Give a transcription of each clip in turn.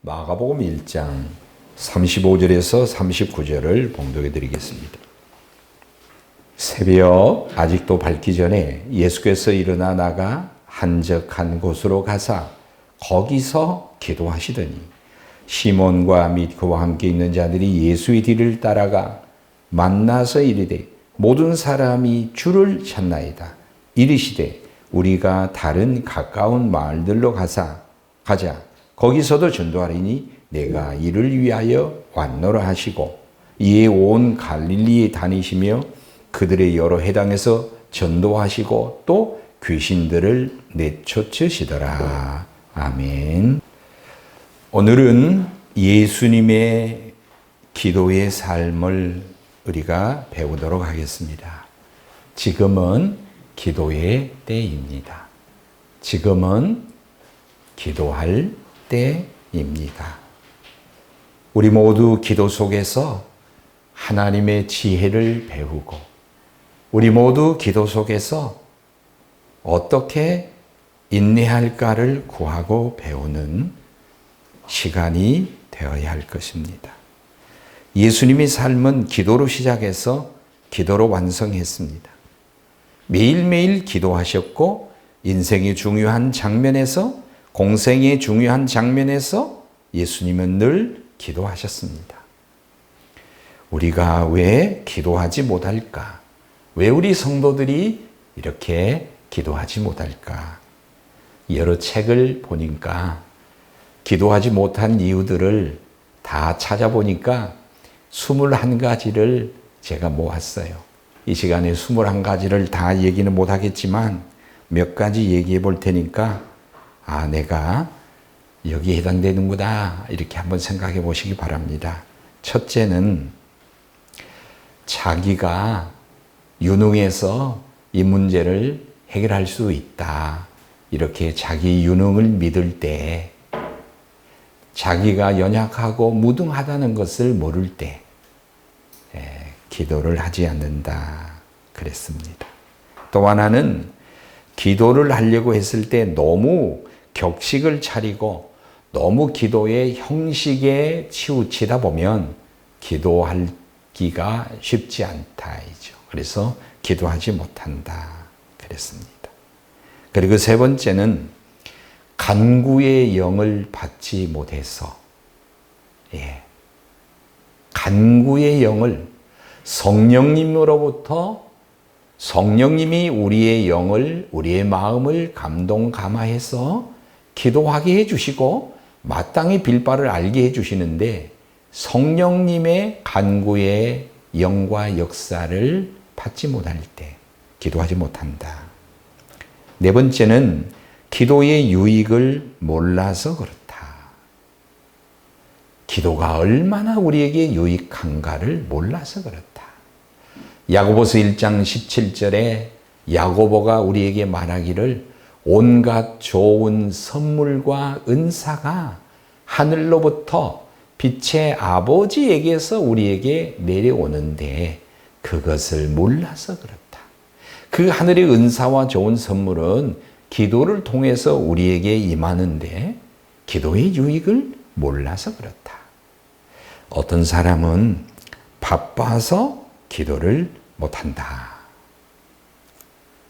마가복음 1장 35절에서 39절을 봉독해 드리겠습니다. 새벽 아직도 밝기 전에 예수께서 일어나 나가 한적한 곳으로 가사 거기서 기도하시더니 시몬과 및 그와 함께 있는 자들이 예수의 뒤를 따라가 만나서 이르되 모든 사람이 주를 찾나이다. 이르시되 우리가 다른 가까운 마을들로 가자. 거기서도 전도하리니 내가 이를 위하여 왔노라 하시고 이에 온 갈릴리에 다니시며 그들의 여러 회당에서 전도하시고 또 귀신들을 내쫓으시더라. 아멘. 오늘은 예수님의 기도의 삶을 우리가 배우도록 하겠습니다. 지금은 기도의 때입니다. 지금은 기도할 때입니다. 우리 모두 기도 속에서 하나님의 지혜를 배우고 우리 모두 기도 속에서 어떻게 인내할까를 구하고 배우는 시간이 되어야 할 것입니다. 예수님의 삶은 기도로 시작해서 기도로 완성했습니다. 매일매일 기도하셨고 인생의 중요한 장면에서 공생의 중요한 장면에서 예수님은 늘 기도하셨습니다. 우리가 왜 기도하지 못할까? 왜 우리 성도들이 이렇게 기도하지 못할까? 여러 책을 보니까 기도하지 못한 이유들을 다 찾아보니까 21가지를 제가 모았어요. 이 시간에 21가지를 다 얘기는 못하겠지만 몇 가지 얘기해 볼 테니까 내가 여기에 해당되는구나 이렇게 한번 생각해 보시기 바랍니다. 첫째는 자기가 유능해서 이 문제를 해결할 수 있다. 이렇게 자기 유능을 믿을 때 자기가 연약하고 무능하다는 것을 모를 때 기도를 하지 않는다 그랬습니다. 또 하나는 기도를 하려고 했을 때 너무 격식을 차리고 너무 기도의 형식에 치우치다 보면 기도하기가 쉽지 않다이죠. 그래서 기도하지 못한다 그랬습니다. 그리고 세 번째는 간구의 영을 받지 못해서 간구의 영을 성령님으로부터 성령님이 우리의 영을 우리의 마음을 감동 감화해서 기도하게 해주시고 마땅히 빌바를 알게 해주시는데 성령님의 간구의 영과 역사를 받지 못할 때 기도하지 못한다. 네 번째는 기도의 유익을 몰라서 그렇다. 기도가 얼마나 우리에게 유익한가를 몰라서 그렇다. 야고보서 1장 17절에 야고보가 우리에게 말하기를 온갖 좋은 선물과 은사가 하늘로부터 빛의 아버지에게서 우리에게 내려오는데 그것을 몰라서 그렇다. 그 하늘의 은사와 좋은 선물은 기도를 통해서 우리에게 임하는데 기도의 유익을 몰라서 그렇다. 어떤 사람은 바빠서 기도를 못한다.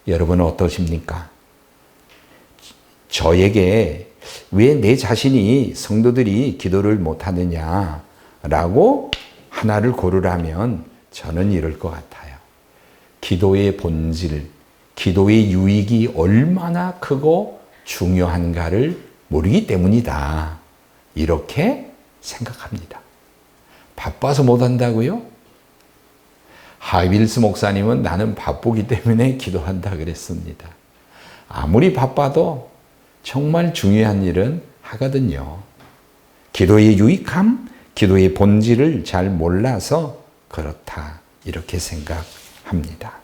여러분은 어떠십니까? 저에게 왜 내 자신이 성도들이 기도를 못하느냐라고 하나를 고르라면 저는 이럴 것 같아요. 기도의 본질, 기도의 유익이 얼마나 크고 중요한가를 모르기 때문이다. 이렇게 생각합니다. 바빠서 못한다고요? 하이빌스 목사님은 나는 바쁘기 때문에 기도한다 그랬습니다. 아무리 바빠도 정말 중요한 일은 하거든요. 기도의 유익함, 기도의 본질을 잘 몰라서 그렇다. 이렇게 생각합니다.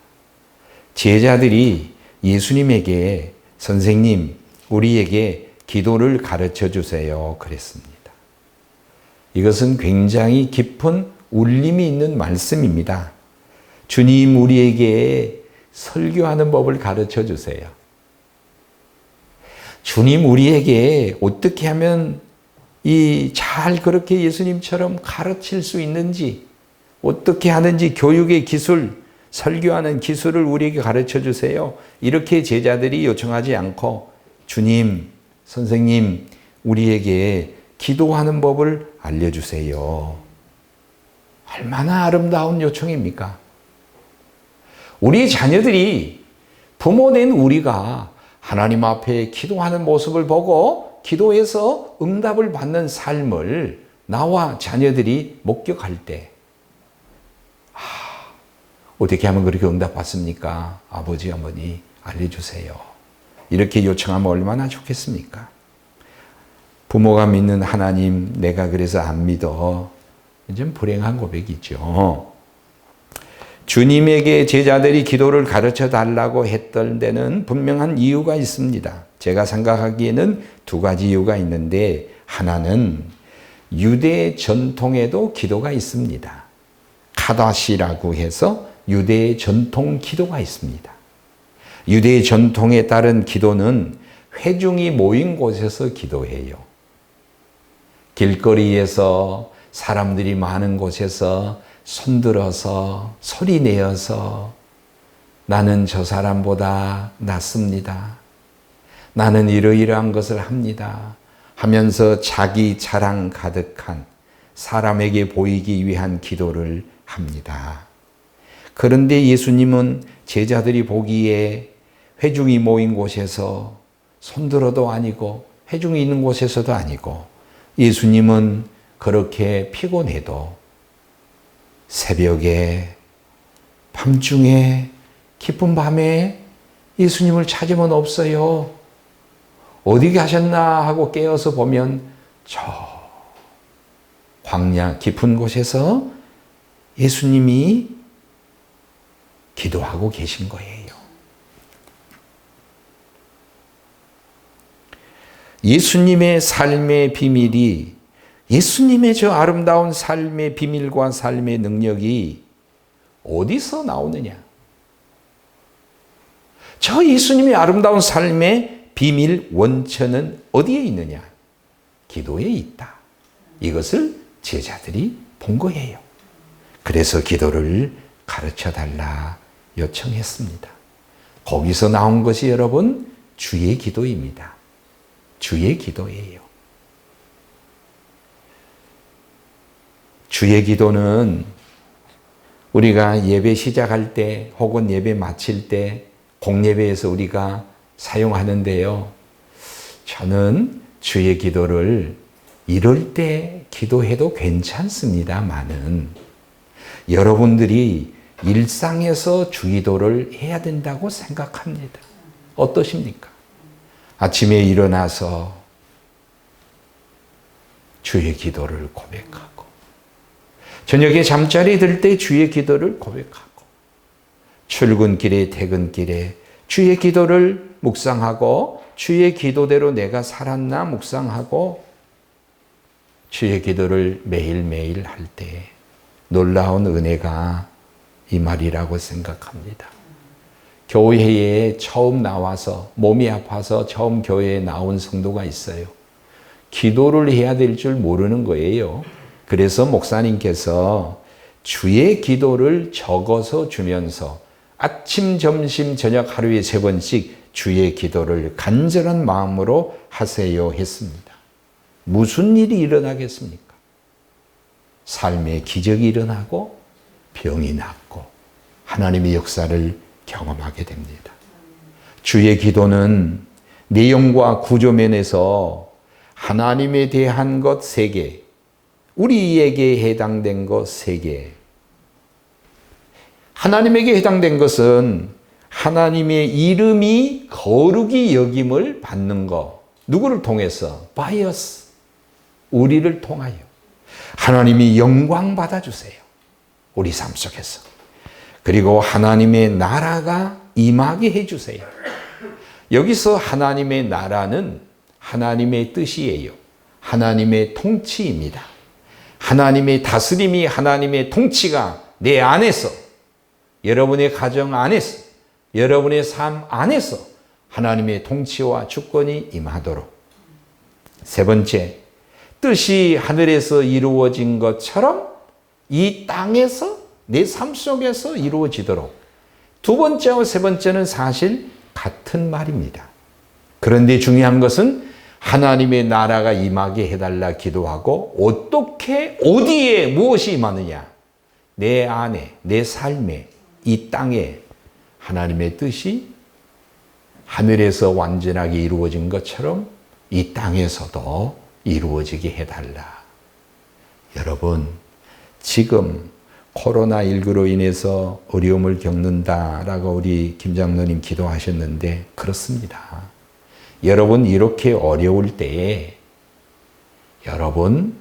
제자들이 예수님에게 선생님, 우리에게 기도를 가르쳐 주세요. 그랬습니다. 이것은 굉장히 깊은 울림이 있는 말씀입니다. 주님, 우리에게 설교하는 법을 가르쳐 주세요. 주님, 우리에게 어떻게 하면 잘 그렇게 예수님처럼 가르칠 수 있는지, 어떻게 하는지 교육의 기술, 설교하는 기술을 우리에게 가르쳐 주세요. 이렇게 제자들이 요청하지 않고 주님, 선생님, 우리에게 기도하는 법을 알려주세요. 얼마나 아름다운 요청입니까? 우리 자녀들이 부모된 우리가 하나님 앞에 기도하는 모습을 보고 기도해서 응답을 받는 삶을 나와 자녀들이 목격할 때 어떻게 하면 그렇게 응답받습니까? 아버지, 어머니 알려주세요. 이렇게 요청하면 얼마나 좋겠습니까? 부모가 믿는 하나님 내가 그래서 안 믿어. 좀 불행한 고백이죠. 주님에게 제자들이 기도를 가르쳐 달라고 했던 데는 분명한 이유가 있습니다. 제가 생각하기에는 두 가지 이유가 있는데, 하나는 유대 전통에도 기도가 있습니다. 카다시라고 해서 유대의 전통 기도가 있습니다. 유대의 전통에 따른 기도는 회중이 모인 곳에서 기도해요. 길거리에서 사람들이 많은 곳에서 손들어서 소리 내어서 나는 저 사람보다 낫습니다. 나는 이러이러한 것을 합니다. 하면서 자기 자랑 가득한 사람에게 보이기 위한 기도를 합니다. 그런데 예수님은 제자들이 보기에 회중이 모인 곳에서 손들어도 아니고 회중이 있는 곳에서도 아니고, 예수님은 그렇게 피곤해도 새벽에, 밤중에, 깊은 밤에 예수님을 찾으면 없어요. 어디 가셨나 하고 깨어서 보면 저 광야 깊은 곳에서 예수님이 기도하고 계신 거예요. 예수님의 삶의 비밀이, 예수님의 저 아름다운 삶의 비밀과 삶의 능력이 어디서 나오느냐? 저 예수님의 아름다운 삶의 비밀 원천은 어디에 있느냐? 기도에 있다. 이것을 제자들이 본 거예요. 그래서 기도를 가르쳐 달라 요청했습니다. 거기서 나온 것이 여러분 주의 기도입니다. 주의 기도예요. 주의 기도는 우리가 예배 시작할 때 혹은 예배 마칠 때 공예배에서 우리가 사용하는데요. 저는 주의 기도를 이럴 때 기도해도 괜찮습니다만은 여러분들이 일상에서 주기도를 해야 된다고 생각합니다. 어떠십니까? 아침에 일어나서 주의 기도를 고백하고, 저녁에 잠자리 들 때 주의 기도를 고백하고, 출근길에 퇴근길에 주의 기도를 묵상하고, 주의 기도대로 내가 살았나 묵상하고, 주의 기도를 매일매일 할 때 놀라운 은혜가 이 말이라고 생각합니다. 교회에 처음 나와서 몸이 아파서 처음 교회에 나온 성도가 있어요. 기도를 해야 될 줄 모르는 거예요. 그래서 목사님께서 주의 기도를 적어서 주면서 아침, 점심, 저녁 하루에 3번씩 주의 기도를 간절한 마음으로 하세요 했습니다. 무슨 일이 일어나겠습니까? 삶의 기적이 일어나고 병이 낫고 하나님의 역사를 경험하게 됩니다. 주의 기도는 내용과 구조면에서 하나님에 대한 것 3개, 우리에게 해당된 것 3개. 하나님에게 해당된 것은 하나님의 이름이 거룩히 여김을 받는 것. 누구를 통해서? by us. 우리를 통하여. 하나님이 영광 받아주세요. 우리 삶 속에서. 그리고 하나님의 나라가 임하게 해주세요. 여기서 하나님의 나라는 하나님의 뜻이에요. 하나님의 통치입니다. 하나님의 다스림이, 하나님의 통치가 내 안에서, 여러분의 가정 안에서, 여러분의 삶 안에서 하나님의 통치와 주권이 임하도록. 3번째, 뜻이 하늘에서 이루어진 것처럼 이 땅에서 내 삶 속에서 이루어지도록. 두 번째와 세 번째는 사실 같은 말입니다. 그런데 중요한 것은 하나님의 나라가 임하게 해달라 기도하고 어떻게 어디에 무엇이 임하느냐. 내 안에 내 삶에 이 땅에 하나님의 뜻이 하늘에서 완전하게 이루어진 것처럼 이 땅에서도 이루어지게 해달라. 여러분, 지금 코로나19로 인해서 어려움을 겪는다라고 우리 김 장로님 기도하셨는데 그렇습니다. 여러분 이렇게 어려울 때에 여러분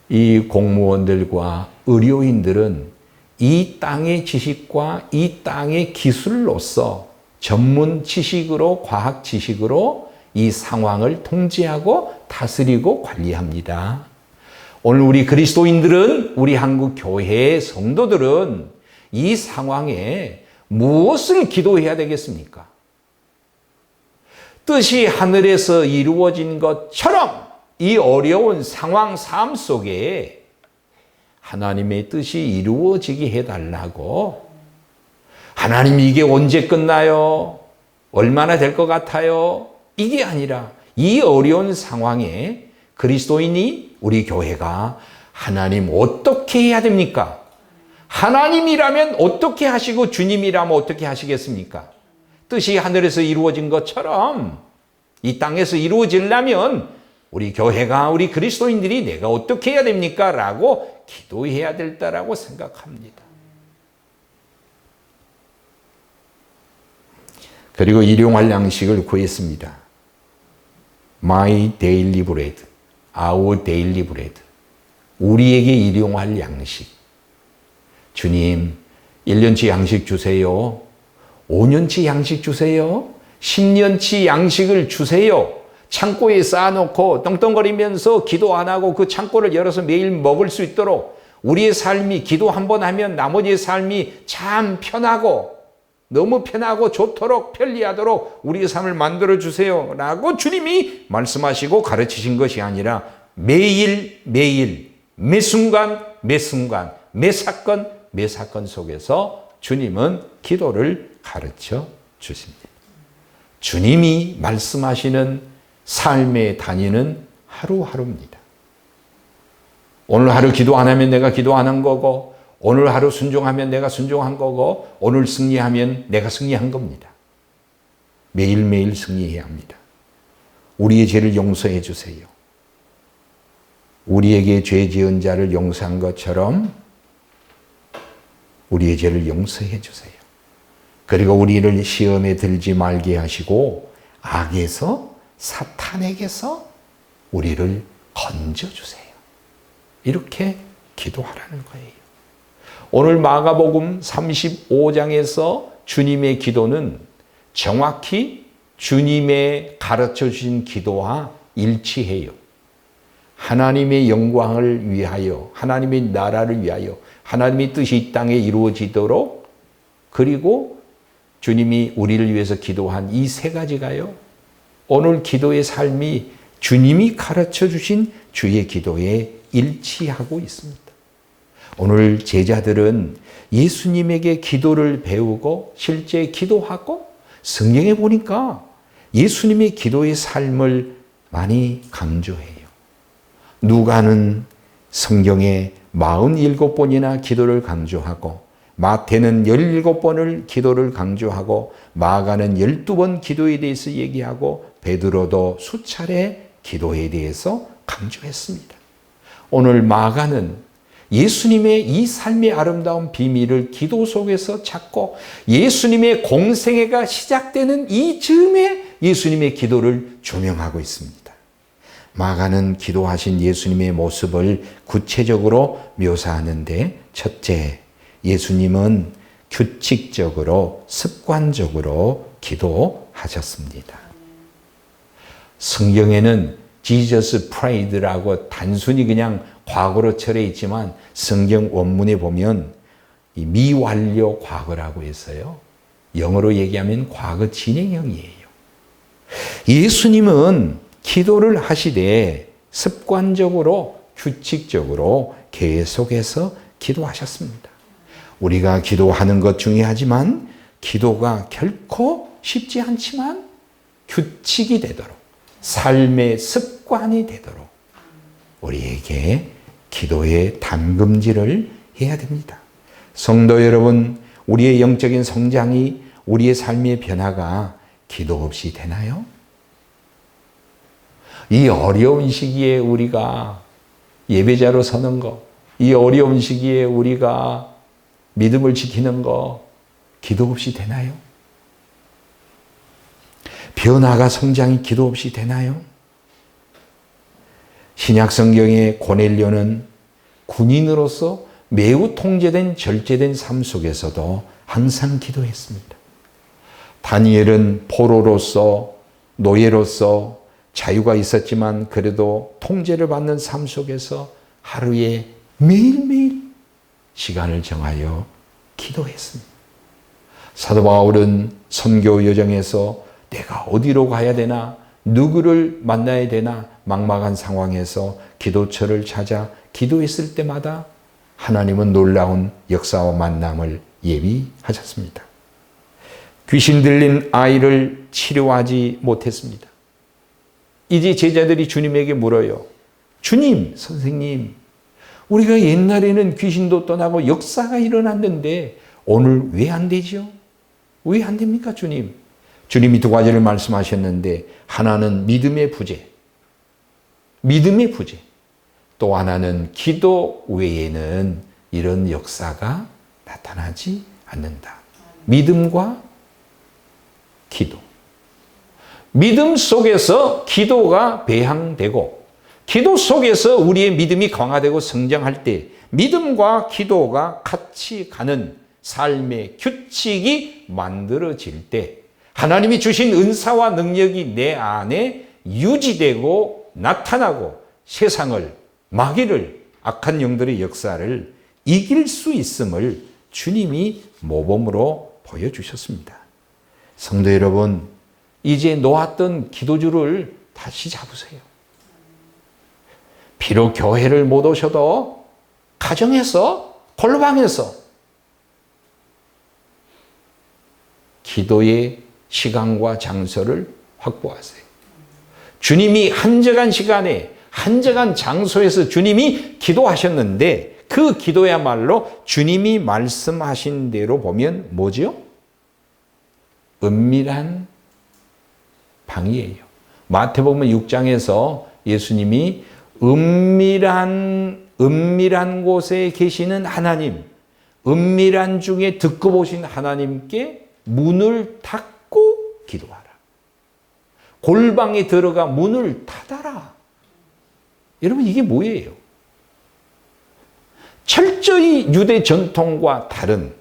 이 공무원들과 의료인들은 이 땅의 지식과 이 땅의 기술로서 전문 지식으로 과학 지식으로 이 상황을 통제하고 다스리고 관리합니다. 오늘 우리 그리스도인들은 우리 한국 교회의 성도들은 이 상황에 무엇을 기도해야 되겠습니까? 뜻이 하늘에서 이루어진 것처럼 이 어려운 상황 삶 속에 하나님의 뜻이 이루어지게 해달라고. 하나님 이게 언제 끝나요? 얼마나 될 것 같아요? 이게 아니라 이 어려운 상황에 그리스도인이 우리 교회가 하나님 어떻게 해야 됩니까? 하나님이라면 어떻게 하시고 주님이라면 어떻게 하시겠습니까? 뜻이 하늘에서 이루어진 것처럼 이 땅에서 이루어지려면 우리 교회가 우리 그리스도인들이 내가 어떻게 해야 됩니까? 라고 기도해야 될다라고 생각합니다. 그리고 일용할 양식을 구했습니다. My daily bread, our daily bread. 우리에게 일용할 양식. 주님, 1년치 양식 주세요. 5년치 양식 주세요. 10년치 양식을 주세요. 창고에 쌓아놓고 떵떵거리면서 기도 안 하고 그 창고를 열어서 매일 먹을 수 있도록 우리의 삶이 기도 한 번 하면 나머지의 삶이 참 편하고 너무 편하고 좋도록 편리하도록 우리의 삶을 만들어 주세요 라고 주님이 말씀하시고 가르치신 것이 아니라 매일 매일 매 순간 매 순간 매 사건 매 사건 속에서 주님은 기도를 가르쳐 주십니다. 주님이 말씀하시는 삶의 단위는 하루하루입니다. 오늘 하루 기도 안 하면 내가 기도 안 한 거고, 오늘 하루 순종하면 내가 순종한 거고, 오늘 승리하면 내가 승리한 겁니다. 매일매일 승리해야 합니다. 우리의 죄를 용서해 주세요. 우리에게 죄 지은 자를 용서한 것처럼 우리의 죄를 용서해 주세요. 그리고 우리를 시험에 들지 말게 하시고 악에서 사탄에게서 우리를 건져주세요. 이렇게 기도하라는 거예요. 오늘 마가복음 35장에서 주님의 기도는 정확히 주님의 가르쳐 주신 기도와 일치해요. 하나님의 영광을 위하여, 하나님의 나라를 위하여, 하나님의 뜻이 이 땅에 이루어지도록, 그리고 주님이 우리를 위해서 기도한 이 세 가지가요, 오늘 기도의 삶이 주님이 가르쳐 주신 주의 기도에 일치하고 있습니다. 오늘 제자들은 예수님에게 기도를 배우고 실제 기도하고 성경에 보니까 예수님의 기도의 삶을 많이 강조해요. 누가는 성경에 47번이나 기도를 강조하고, 마태는 17번을 기도를 강조하고, 마가는 12번 기도에 대해서 얘기하고, 베드로도 수차례 기도에 대해서 강조했습니다. 오늘 마가는 예수님의 이 삶의 아름다운 비밀을 기도 속에서 찾고, 예수님의 공생애가 시작되는 이 즈음에 예수님의 기도를 조명하고 있습니다. 마가는 기도하신 예수님의 모습을 구체적으로 묘사하는데, 첫째, 예수님은 규칙적으로 습관적으로 기도하셨습니다. 성경에는 Jesus prayed라고 단순히 그냥 과거로 처해 있지만 성경 원문에 보면 이 미완료 과거라고 했어요. 영어로 얘기하면 과거 진행형이에요. 예수님은 기도를 하시되 습관적으로 규칙적으로 계속해서 기도하셨습니다. 우리가 기도하는 것 중요하지만 기도가 결코 쉽지 않지만 규칙이 되도록 삶의 습관이 되도록 우리에게 기도의 담금질을 해야 됩니다. 성도 여러분, 우리의 영적인 성장이 우리의 삶의 변화가 기도 없이 되나요? 이 어려운 시기에 우리가 예배자로 서는 것, 이 어려운 시기에 우리가 믿음을 지키는 것, 기도 없이 되나요? 변화가 성장이 기도 없이 되나요? 신약 성경의 고넬료는 군인으로서 매우 통제된 절제된 삶 속에서도 항상 기도했습니다. 다니엘은 포로로서 노예로서 자유가 있었지만 그래도 통제를 받는 삶 속에서 하루에 매일매일 시간을 정하여 기도했습니다. 사도 바울은 선교 여정에서 내가 어디로 가야 되나, 누구를 만나야 되나 막막한 상황에서 기도처를 찾아 기도했을 때마다 하나님은 놀라운 역사와 만남을 예비하셨습니다. 귀신 들린 아이를 치료하지 못했습니다. 이제 제자들이 주님에게 물어요. 주님, 선생님, 우리가 옛날에는 귀신도 떠나고 역사가 일어났는데 오늘 왜 안 되죠? 왜 안 됩니까, 주님? 주님이 두 가지를 말씀하셨는데 하나는 믿음의 부재, 또 하나는 기도 외에는 이런 역사가 나타나지 않는다. 믿음과 기도. 믿음 속에서 기도가 배양되고 기도 속에서 우리의 믿음이 강화되고 성장할 때 믿음과 기도가 같이 가는 삶의 규칙이 만들어질 때 하나님이 주신 은사와 능력이 내 안에 유지되고 나타나고 세상을, 마귀를, 악한 영들의 역사를 이길 수 있음을 주님이 모범으로 보여주셨습니다. 성도 여러분, 이제 놓았던 기도줄을 다시 잡으세요. 비록 교회를 못 오셔도 가정에서, 골방에서 기도의 시간과 장소를 확보하세요. 주님이 한적한 시간에 한적한 장소에서 주님이 기도하셨는데 그 기도야말로 주님이 말씀하신 대로 보면 뭐죠? 은밀한 방이에요. 마태복음 6장에서 예수님이 은밀한 곳에 계시는 하나님, 은밀한 중에 듣고 보신 하나님께 문을 닫고 기도하라. 골방에 들어가 문을 닫아라. 여러분, 이게 뭐예요? 철저히 유대 전통과 다른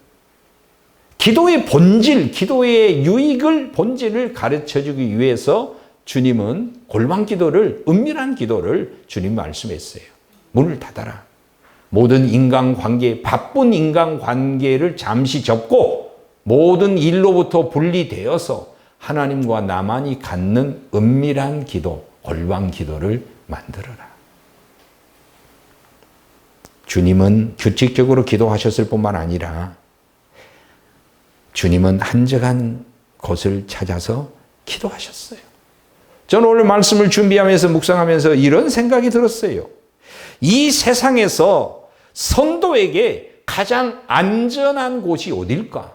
기도의 본질, 기도의 유익을, 본질을 가르쳐주기 위해서 주님은 골방 기도를, 은밀한 기도를 주님 말씀했어요. 문을 닫아라. 모든 인간관계, 바쁜 인간관계를 잠시 접고 모든 일로부터 분리되어서 하나님과 나만이 갖는 은밀한 기도, 골방 기도를 만들어라. 주님은 규칙적으로 기도하셨을 뿐만 아니라 주님은 한적한 곳을 찾아서 기도하셨어요. 저는 오늘 말씀을 준비하면서 묵상하면서 이런 생각이 들었어요. 이 세상에서 성도에게 가장 안전한 곳이 어딜까?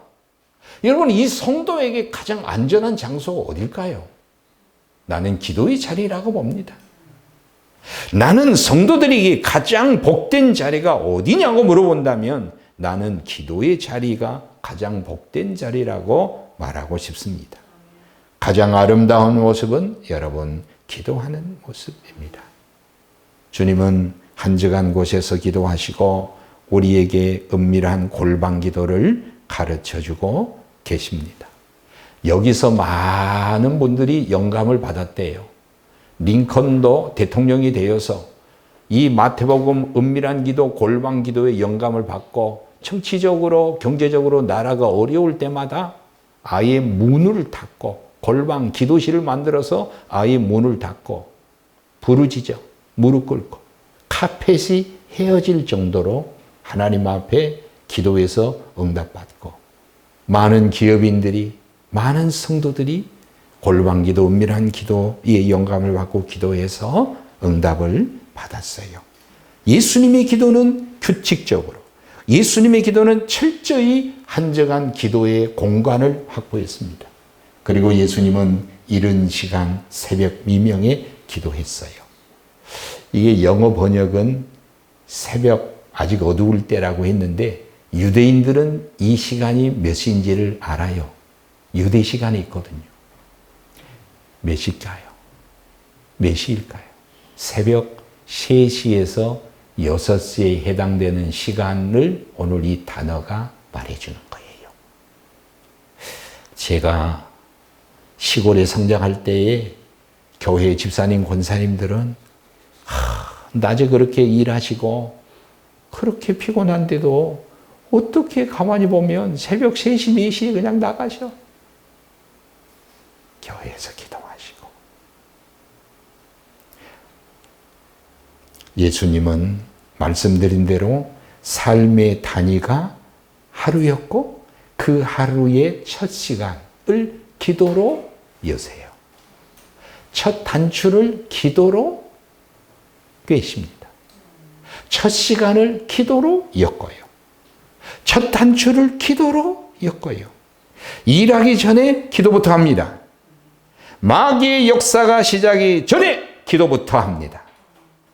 여러분, 이 성도에게 가장 안전한 장소가 어딜까요? 나는 기도의 자리라고 봅니다. 나는 성도들에게 가장 복된 자리가 어디냐고 물어본다면 나는 기도의 자리가 가장 복된 자리라고 말하고 싶습니다. 가장 아름다운 모습은 여러분 기도하는 모습입니다. 주님은 한적한 곳에서 기도하시고 우리에게 은밀한 골방 기도를 가르쳐주고 계십니다. 여기서 많은 분들이 영감을 받았대요. 링컨도 대통령이 되어서 이 마태복음 은밀한 기도, 골방 기도에 영감을 받고 정치적으로, 경제적으로 나라가 어려울 때마다 아예 문을 닫고 골방, 기도실을 만들어서 아예 문을 닫고 부르짖어 무릎 꿇고 카펫이 헤어질 정도로 하나님 앞에 기도해서 응답받고 많은 기업인들이 많은 성도들이 골방기도 은밀한 기도의 영감을 받고 기도해서 응답을 받았어요. 예수님의 기도는 규칙적으로 예수님의 기도는 철저히 한정한 기도의 공간을 확보했습니다. 그리고 예수님은 이른 시간 새벽 미명에 기도했어요. 이게 영어 번역은 새벽 아직 어두울 때라고 했는데 유대인들은 이 시간이 몇 시인지를 알아요. 유대 시간이 있거든요. 몇 시일까요? 몇 시일까요? 새벽 3시에서 6시에 해당되는 시간을 오늘 이 단어가 말해주는 거예요. 제가 시골에 성장할 때에 교회 집사님, 권사님들은 낮에 그렇게 일하시고 그렇게 피곤한데도 어떻게 가만히 보면 새벽 3시, 4시에 그냥 나가셔? 교회에서 기도하시고. 예수님은 말씀드린 대로 삶의 단위가 하루였고 그 하루의 첫 시간을 기도로 여세요. 첫 단추를 기도로 꿰십니다. 첫 시간을 기도로 엮어요. 첫 단추를 기도로 엮어요. 일하기 전에 기도부터 합니다. 마귀의 역사가 시작이 전에 기도부터 합니다.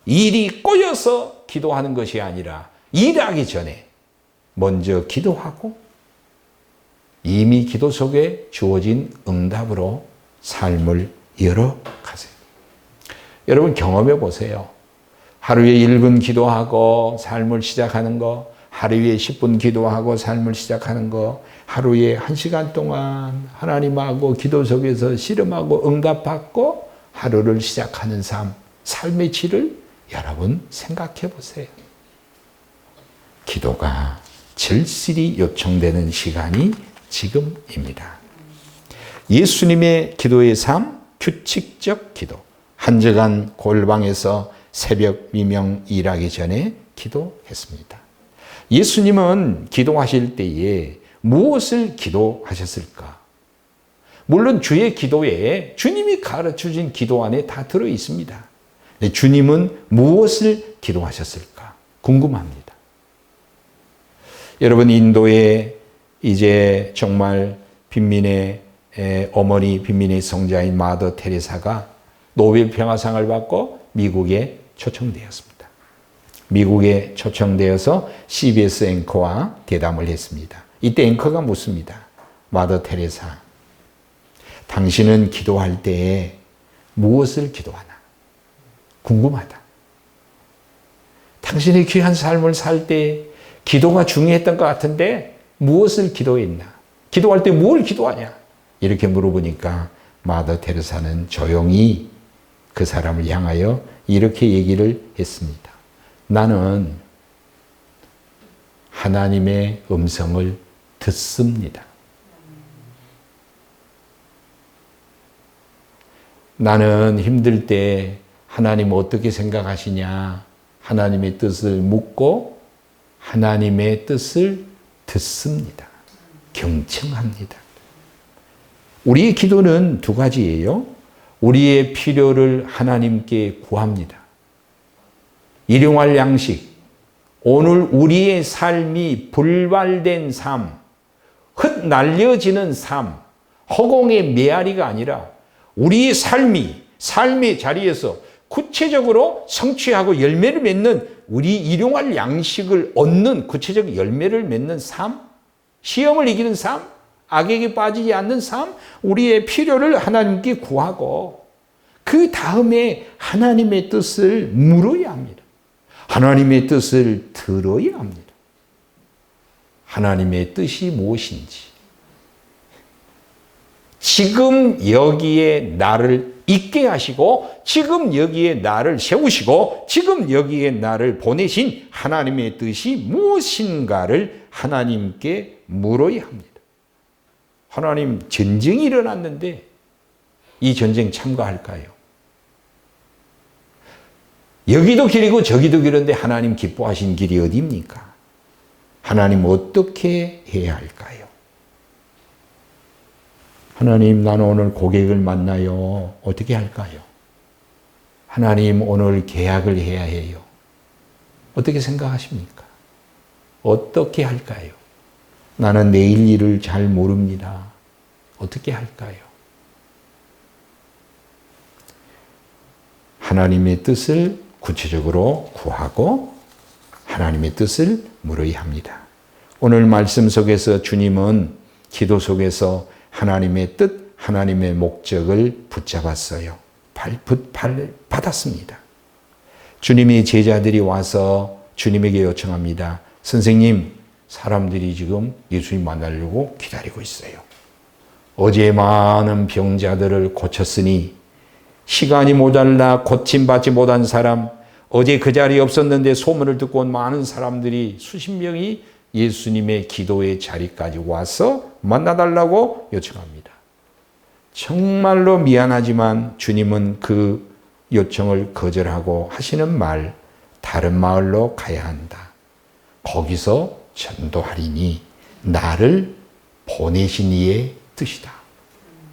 일이 꼬여서 기도하는 것이 아니라 일하기 전에 먼저 기도하고 이미 기도 속에 주어진 응답으로 삶을 열어가세요. 여러분 경험해 보세요. 하루에 1분 기도하고 삶을 시작하는 거, 하루에 10분 기도하고 삶을 시작하는 거, 하루에 1시간 동안 하나님하고 기도 속에서 씨름하고 응답받고 하루를 시작하는 삶의 질을 여러분 생각해 보세요. 기도가 절실히 요청되는 시간이 지금입니다. 예수님의 기도의 삶, 규칙적 기도. 한적한 골방에서 새벽 미명 일하기 전에 기도했습니다. 예수님은 기도하실 때에 무엇을 기도하셨을까? 물론 주의 기도에 주님이 가르쳐준 기도 안에 다 들어 있습니다. 주님은 무엇을 기도하셨을까? 궁금합니다. 여러분 인도에 이제 정말 빈민의 어머니 빈민의 성자인 마더 테레사가 노벨 평화상을 받고 미국에 초청되었습니다. 미국에 초청되어서 CBS 앵커와 대담을 했습니다. 이때 앵커가 묻습니다. 마더 테레사, 당신은 기도할 때에 무엇을 기도하나? 궁금하다. 당신의 귀한 삶을 살 때 기도가 중요했던 것 같은데 무엇을 기도했나? 기도할 때 뭘 기도하냐? 이렇게 물어보니까 마더 테레사는 조용히 그 사람을 향하여 이렇게 얘기를 했습니다. 나는 하나님의 음성을 듣습니다. 나는 힘들 때 하나님 어떻게 생각하시냐? 하나님의 뜻을 묻고 하나님의 뜻을 듣습니다. 경청합니다. 우리의 기도는 두 가지예요. 우리의 필요를 하나님께 구합니다. 일용할 양식, 오늘 우리의 삶이 불발된 삶, 흩날려지는 삶, 허공의 메아리가 아니라 우리의 삶의 자리에서 구체적으로 성취하고 열매를 맺는 우리 일용할 양식을 얻는 구체적 열매를 맺는 삶, 시험을 이기는 삶, 악에게 빠지지 않는 삶, 우리의 필요를 하나님께 구하고 그 다음에 하나님의 뜻을 물어야 합니다. 하나님의 뜻을 들어야 합니다. 하나님의 뜻이 무엇인지, 지금 여기에 나를 있게 하시고 지금 여기에 나를 세우시고 지금 여기에 나를 보내신 하나님의 뜻이 무엇인가를 하나님께 물어야 합니다. 하나님, 전쟁이 일어났는데 이 전쟁 참가할까요? 여기도 길이고 저기도 길은데 하나님 기뻐하신 길이 어디입니까? 하나님 어떻게 해야 할까요? 하나님, 나는 오늘 고객을 만나요. 어떻게 할까요? 하나님, 오늘 계약을 해야 해요. 어떻게 생각하십니까? 어떻게 할까요? 나는 내일 일을 잘 모릅니다. 어떻게 할까요? 하나님의 뜻을 구체적으로 구하고 하나님의 뜻을 물어야 합니다. 오늘 말씀 속에서 주님은 기도 속에서 하나님의 뜻, 하나님의 목적을 붙잡았어요. 받았습니다. 주님의 제자들이 와서 주님에게 요청합니다. 선생님, 사람들이 지금 예수님 만나려고 기다리고 있어요. 어제 많은 병자들을 고쳤으니 시간이 모자라 고침받지 못한 사람, 어제 그 자리에 없었는데 소문을 듣고 온 많은 사람들이 수십 명이 예수님의 기도의 자리까지 와서 만나달라고 요청합니다. 정말로 미안하지만 주님은 그 요청을 거절하고 하시는 말, 다른 마을로 가야 한다. 거기서 전도하리니 나를 보내신 이의 뜻이다.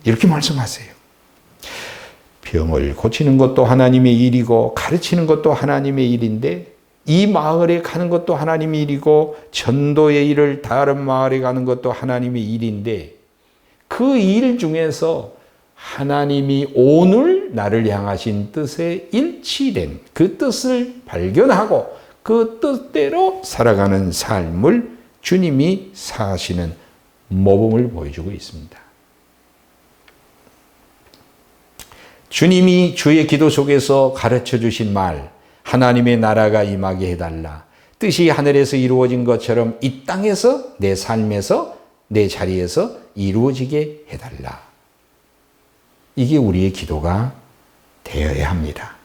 이렇게 말씀하세요. 병을 고치는 것도 하나님의 일이고 가르치는 것도 하나님의 일인데 이 마을에 가는 것도 하나님의 일이고 전도의 일을 다른 마을에 가는 것도 하나님의 일인데 그 일 중에서 하나님이 오늘 나를 향하신 뜻에 일치된 그 뜻을 발견하고 그 뜻대로 살아가는 삶을 주님이 사시는 모범을 보여주고 있습니다. 주님이 주의 기도 속에서 가르쳐 주신 말, 하나님의 나라가 임하게 해달라. 뜻이 하늘에서 이루어진 것처럼 이 땅에서 내 삶에서 내 자리에서 이루어지게 해달라. 이게 우리의 기도가 되어야 합니다.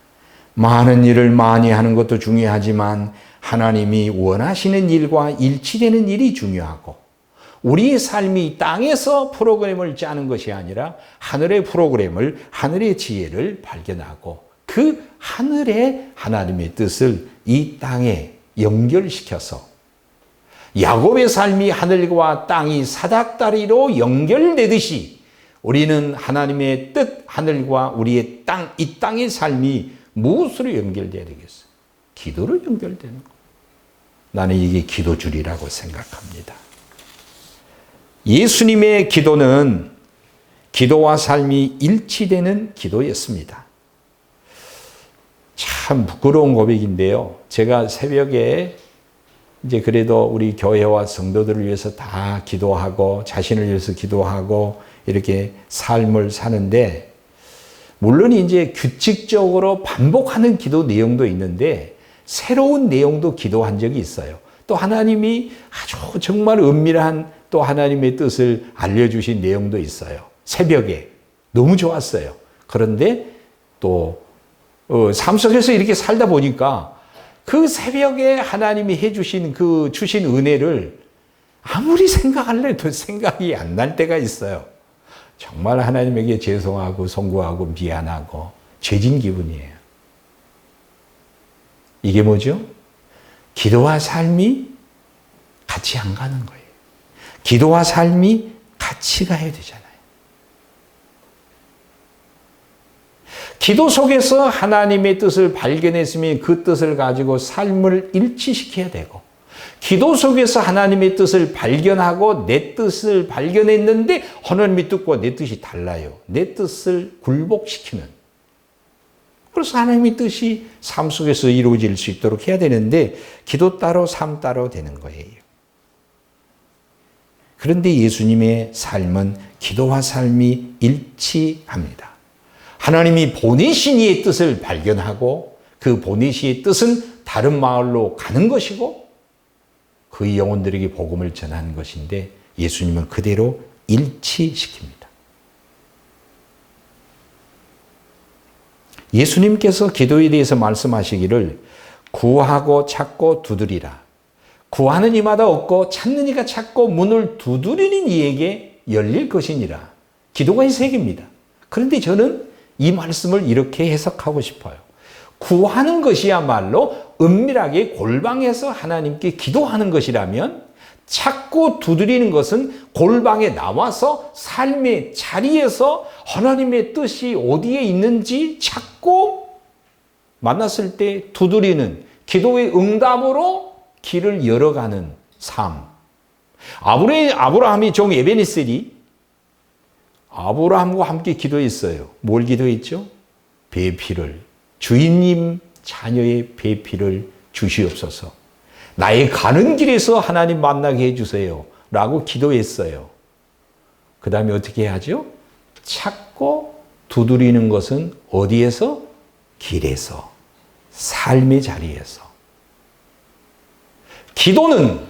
많은 일을 많이 하는 것도 중요하지만 하나님이 원하시는 일과 일치되는 일이 중요하고 우리의 삶이 땅에서 프로그램을 짜는 것이 아니라 하늘의 프로그램을, 하늘의 지혜를 발견하고 그 하늘의 하나님의 뜻을 이 땅에 연결시켜서 야곱의 삶이 하늘과 땅이 사닥다리로 연결되듯이 우리는 하나님의 뜻, 하늘과 우리의 땅, 이 땅의 삶이 무엇으로 연결되어야 되겠어요? 기도로 연결되는 거. 나는 이게 기도줄이라고 생각합니다. 예수님의 기도는 기도와 삶이 일치되는 기도였습니다. 참 부끄러운 고백인데요. 제가 새벽에 이제 그래도 우리 교회와 성도들을 위해서 다 기도하고 자신을 위해서 기도하고 이렇게 삶을 사는데 물론 이제 규칙적으로 반복하는 기도 내용도 있는데 새로운 내용도 기도한 적이 있어요. 또 하나님이 아주 정말 은밀한 또 하나님의 뜻을 알려주신 내용도 있어요. 새벽에 너무 좋았어요. 그런데 또 삶 속에서 이렇게 살다 보니까 그 새벽에 하나님이 해주신 그 주신 은혜를 아무리 생각할래도 생각이 안 날 때가 있어요. 정말 하나님에게 죄송하고 송구하고 미안하고 죄진 기분이에요. 이게 뭐죠? 기도와 삶이 같이 안 가는 거예요. 기도와 삶이 같이 가야 되잖아요. 기도 속에서 하나님의 뜻을 발견했으면 그 뜻을 가지고 삶을 일치시켜야 되고 기도 속에서 하나님의 뜻을 발견하고 내 뜻을 발견했는데 하나님의 뜻과 내 뜻이 달라요. 내 뜻을 굴복시키는. 그래서 하나님의 뜻이 삶 속에서 이루어질 수 있도록 해야 되는데 기도 따로 삶 따로 되는 거예요. 그런데 예수님의 삶은 기도와 삶이 일치합니다. 하나님이 보내신 이의 뜻을 발견하고 그 보내신 이의 뜻은 다른 마을로 가는 것이고 그 영혼들에게 복음을 전하는 것인데 예수님은 그대로 일치시킵니다. 예수님께서 기도에 대해서 말씀하시기를 구하고 찾고 두드리라. 구하는 이마다 얻고 찾는 이가 찾고 문을 두드리는 이에게 열릴 것이니라. 기도가 이 세 개입니다. 그런데 저는 이 말씀을 이렇게 해석하고 싶어요. 구하는 것이야말로 은밀하게 골방에서 하나님께 기도하는 것이라면, 찾고 두드리는 것은 골방에 나와서 삶의 자리에서 하나님의 뜻이 어디에 있는지 찾고 만났을 때 두드리는 기도의 응답으로 길을 열어가는 삶. 아브라함이 종 에베네셀이 아브라함과 함께 기도했어요. 뭘 기도했죠? 배필을, 주인님 자녀의 배필을 주시옵소서. 나의 가는 길에서 하나님 만나게 해주세요 라고 기도했어요. 그 다음에 어떻게 하죠? 찾고 두드리는 것은 어디에서? 길에서, 삶의 자리에서. 기도는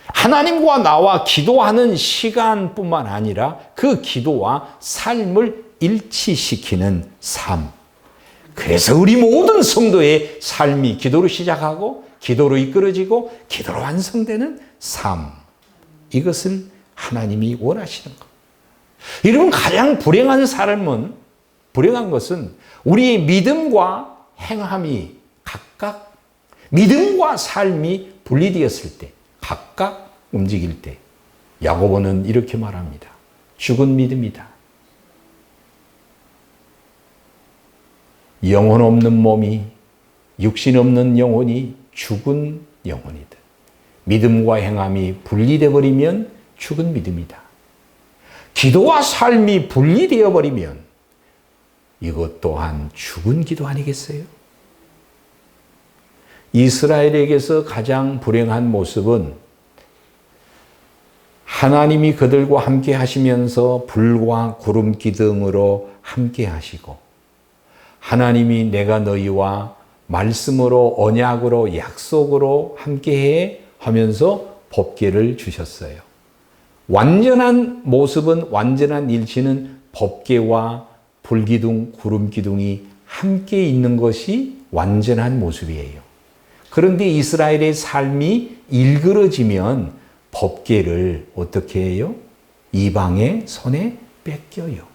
하나님과 나와 기도하는 시간뿐만 아니라 그 기도와 삶을 일치시키는 삶. 그래서 우리 모든 성도의 삶이 기도로 시작하고 기도로 이끌어지고 기도로 완성되는 삶. 이것을 하나님이 원하시는 것. 여러분, 가장 불행한 것은 우리의 믿음과 행함이 각각, 믿음과 삶이 분리되었을 때, 각각 움직일 때, 야고보는 이렇게 말합니다. 죽은 믿음이다. 영혼 없는 몸이, 육신 없는 영혼이 죽은 영혼이다. 믿음과 행함이 분리되어 버리면 죽은 믿음이다. 기도와 삶이 분리되어 버리면 이것 또한 죽은 기도 아니겠어요? 이스라엘에게서 가장 불행한 모습은 하나님이 그들과 함께 하시면서 불과 구름 기둥으로 함께 하시고, 하나님이 내가 너희와 말씀으로, 언약으로, 약속으로 함께해 하면서 법궤를 주셨어요. 완전한 모습은, 완전한 일치는 법궤와 불기둥, 구름기둥이 함께 있는 것이 완전한 모습이에요. 그런데 이스라엘의 삶이 일그러지면 법궤를 어떻게 해요? 이방의 손에 뺏겨요.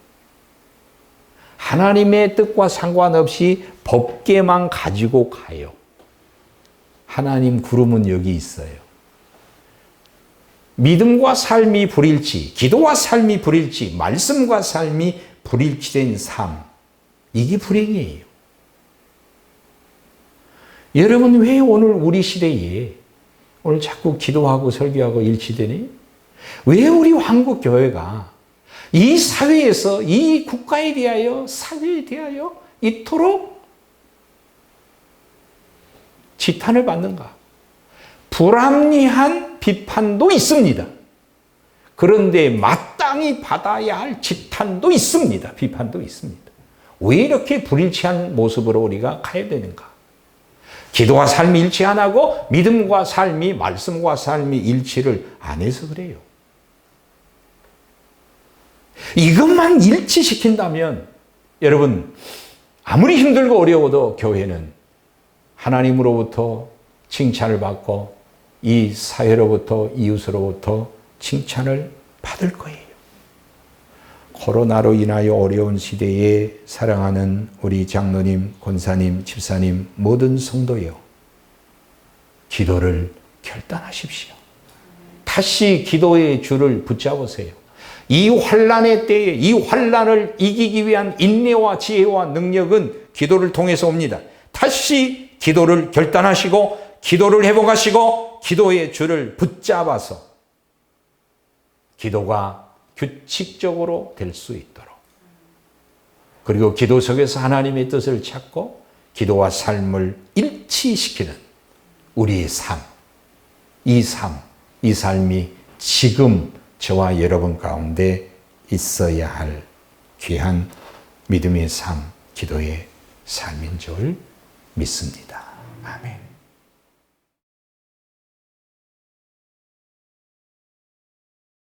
하나님의 뜻과 상관없이 법궤만 가지고 가요. 하나님 구름은 여기 있어요. 믿음과 삶이 불일치, 기도와 삶이 불일치, 말씀과 삶이 불일치된 삶. 이게 불행이에요. 여러분, 왜 오늘 우리 시대에 오늘 자꾸 기도하고 설교하고 일치되니? 왜 우리 한국교회가 이 사회에서, 이 국가에 대하여, 사회에 대하여 이토록 지탄을 받는가? 불합리한 비판도 있습니다. 그런데 마땅히 받아야 할 지탄도 있습니다. 비판도 있습니다. 왜 이렇게 불일치한 모습으로 우리가 가야 되는가? 기도와 삶이 일치 안 하고 믿음과 삶이, 말씀과 삶이 일치를 안 해서 그래요. 이것만 일치시킨다면 여러분, 아무리 힘들고 어려워도 교회는 하나님으로부터 칭찬을 받고 이 사회로부터, 이웃으로부터 칭찬을 받을 거예요. 코로나로 인하여 어려운 시대에 사랑하는 우리 장로님, 권사님, 집사님, 모든 성도여, 기도를 결단하십시오. 다시 기도의 줄을 붙잡으세요. 이 환난의 때에 이 환난을 이기기 위한 인내와 지혜와 능력은 기도를 통해서 옵니다. 다시 기도를 결단하시고 기도를 회복하시고 기도의 줄을 붙잡아서 기도가 규칙적으로 될 수 있도록, 그리고 기도 속에서 하나님의 뜻을 찾고 기도와 삶을 일치시키는 우리의 삶, 이 삶이 지금 저와 여러분 가운데 있어야 할 귀한 믿음의 삶, 기도의 삶인 줄 믿습니다. 아멘.